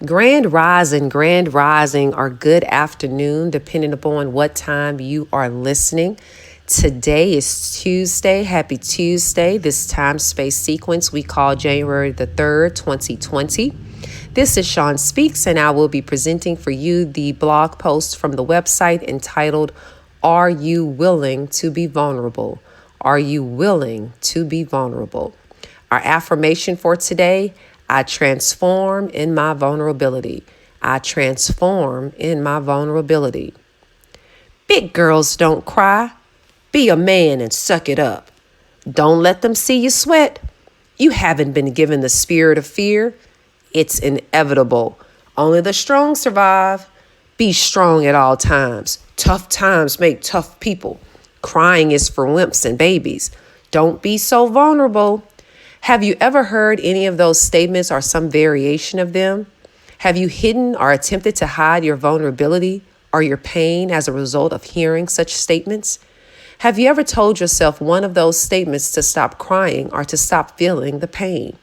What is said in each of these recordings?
Grand rising, or good afternoon, depending upon what time you are listening. Today is Tuesday. Happy Tuesday. This time space sequence we call January the 3rd, 2020. This is Sean Speaks, and I will be presenting for you the blog post from the website entitled, Are You Willing to Be Vulnerable? Are you willing to be vulnerable? Our affirmation for today: I transform in my vulnerability. I transform in my vulnerability. Big girls don't cry. Be a man and suck it up. Don't let them see you sweat. You haven't been given the spirit of fear. It's inevitable. Only the strong survive. Be strong at all times. Tough times make tough people. Crying is for wimps and babies. Don't be so vulnerable. Have you ever heard any of those statements or some variation of them? Have you hidden or attempted to hide your vulnerability or your pain as a result of hearing such statements? Have you ever told yourself one of those statements to stop crying or to stop feeling the pain?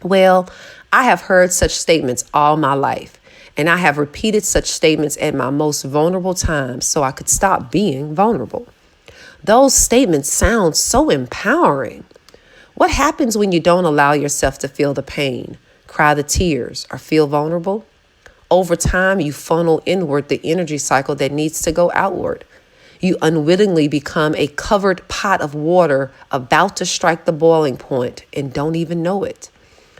Well, I have heard such statements all my life, and I have repeated such statements at my most vulnerable times so I could stop being vulnerable. Those statements sound so empowering. What happens when you don't allow yourself to feel the pain, cry the tears, or feel vulnerable? Over time, you funnel inward the energy cycle that needs to go outward. You unwittingly become a covered pot of water about to strike the boiling point and don't even know it.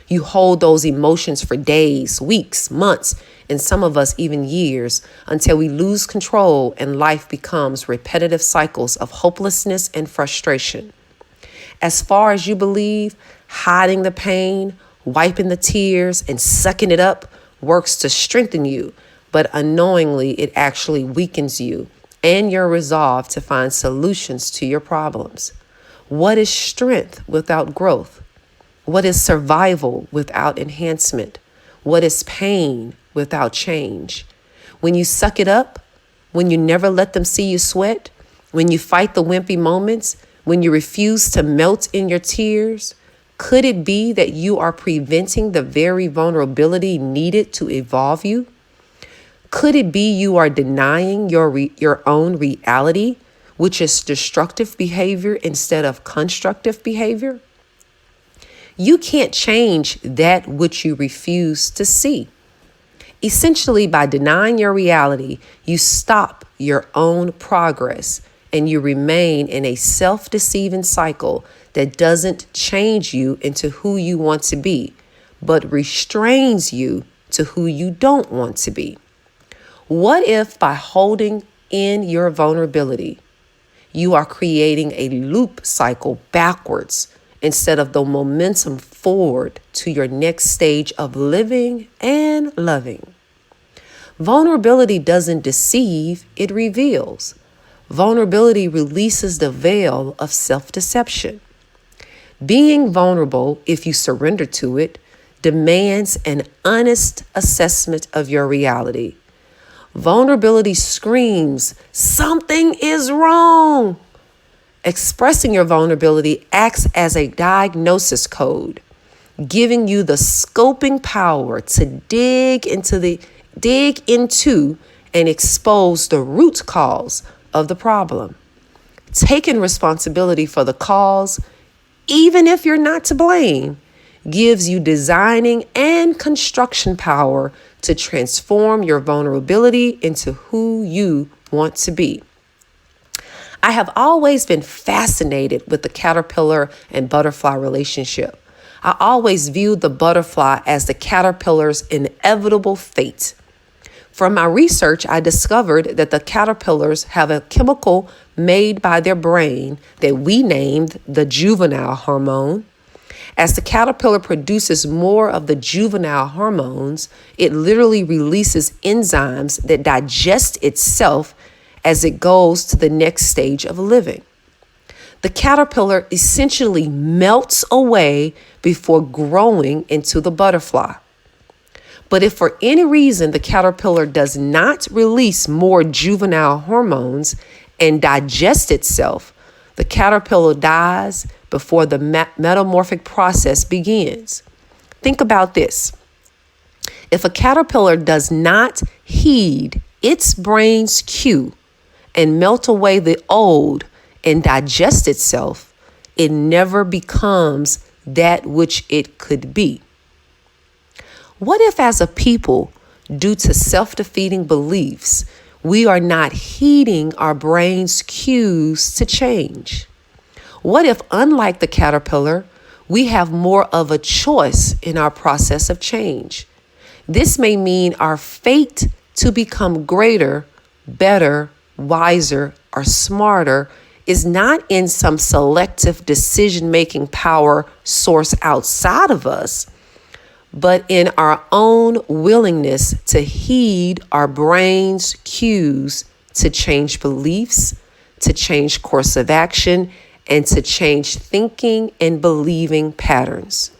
You hold those emotions for days, weeks, months, and some of us even years, until we lose control and life becomes repetitive cycles of hopelessness and frustration. As far as you believe, hiding the pain, wiping the tears, and sucking it up works to strengthen you, but unknowingly it actually weakens you and your resolve to find solutions to your problems. What is strength without growth? What is survival without enhancement? What is pain without change? When you suck it up, when you never let them see you sweat, when you fight the wimpy moments, when you refuse to melt in your tears, could it be that you are preventing the very vulnerability needed to evolve you? Could it be you are denying your own reality, which is destructive behavior instead of constructive behavior? You can't change that which you refuse to see. Essentially, by denying your reality, you stop your own progress and you remain in a self-deceiving cycle that doesn't change you into who you want to be, but restrains you to who you don't want to be. What if by holding in your vulnerability, you are creating a loop cycle backwards instead of the momentum forward to your next stage of living and loving? Vulnerability doesn't deceive, it reveals. Vulnerability releases the veil of self-deception. Being vulnerable, if you surrender to it, demands an honest assessment of your reality. Vulnerability screams, something is wrong. Expressing your vulnerability acts as a diagnosis code, giving you the scoping power to dig into and expose the root cause of the problem. Taking responsibility for the cause, even if you're not to blame, gives you designing and construction power to transform your vulnerability into who you want to be. I have always been fascinated with the caterpillar and butterfly relationship. I always viewed the butterfly as the caterpillar's inevitable fate. From my research, I discovered that the caterpillars have a chemical made by their brain that we named the juvenile hormone. As the caterpillar produces more of the juvenile hormones, it literally releases enzymes that digest itself as it goes to the next stage of living. The caterpillar essentially melts away before growing into the butterfly. But if for any reason the caterpillar does not release more juvenile hormones and digest itself, the caterpillar dies before the metamorphic process begins. Think about this. If a caterpillar does not heed its brain's cue and melt away the old and digest itself, it never becomes that which it could be. What if, as a people, due to self-defeating beliefs, we are not heeding our brain's cues to change? What if, unlike the caterpillar, we have more of a choice in our process of change? This may mean our fate to become greater, better, wiser, or smarter is not in some selective decision-making power source outside of us, but in our own willingness to heed our brain's cues to change beliefs, to change course of action, and to change thinking and believing patterns.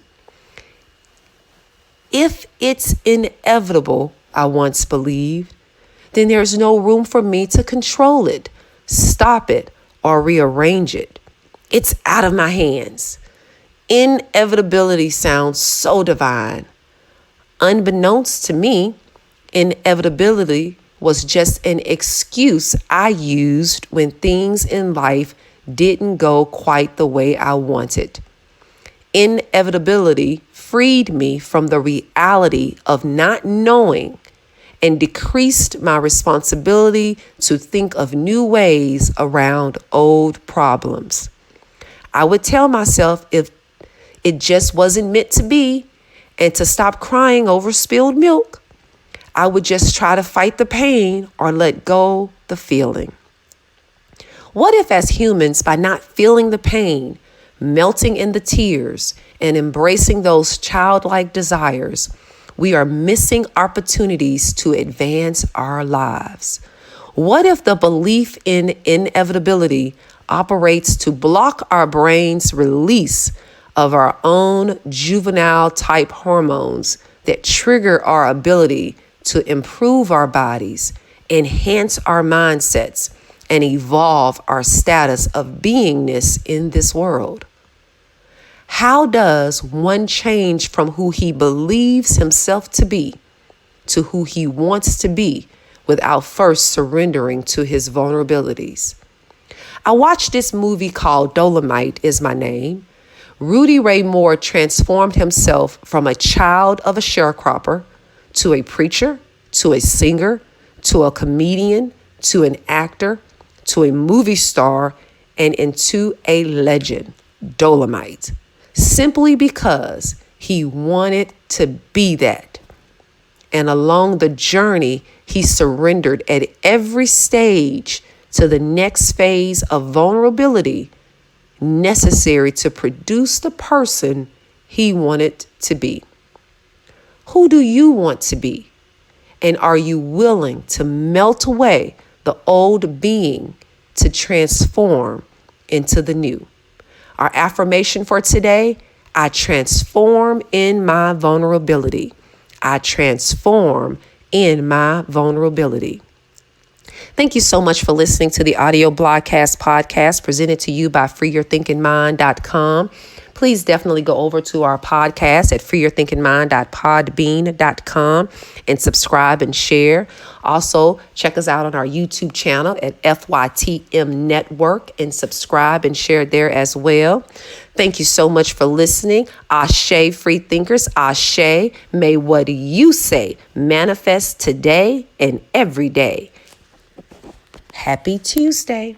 If it's inevitable, I once believed, then there's no room for me to control it, stop it, or rearrange it. It's out of my hands. Inevitability sounds so divine. Unbeknownst to me, inevitability was just an excuse I used when things in life didn't go quite the way I wanted. Inevitability freed me from the reality of not knowing and decreased my responsibility to think of new ways around old problems. I would tell myself if it just wasn't meant to be and to stop crying over spilled milk. I would just try to fight the pain or let go the feeling. What if, as humans, by not feeling the pain, melting in the tears, and embracing those childlike desires, we are missing opportunities to advance our lives? What if the belief in inevitability operates to block our brain's release of our own juvenile type hormones that trigger our ability to improve our bodies, enhance our mindsets, and evolve our status of beingness in this world? How does one change from who he believes himself to be to who he wants to be without first surrendering to his vulnerabilities? I watched this movie called Dolomite Is My Name. Rudy Ray Moore transformed himself from a child of a sharecropper to a preacher, to a singer, to a comedian, to an actor, to a movie star, and into a legend, Dolomite, simply because he wanted to be that. And along the journey, he surrendered at every stage to the next phase of vulnerability necessary to produce the person he wanted to be. Who do you want to be? And are you willing to melt away the old being to transform into the new? Our affirmation for today: I transform in my vulnerability. I transform in my vulnerability. Thank you so much for listening to the audio blogcast podcast presented to you by freeyourthinkingmind.com. Please definitely go over to our podcast at freeyourthinkingmind.podbean.com and subscribe and share. Also, check us out on our YouTube channel at FYTM Network and subscribe and share there as well. Thank you so much for listening. Ashe, free thinkers. Ashe, may what you say manifest today and every day. Happy Tuesday.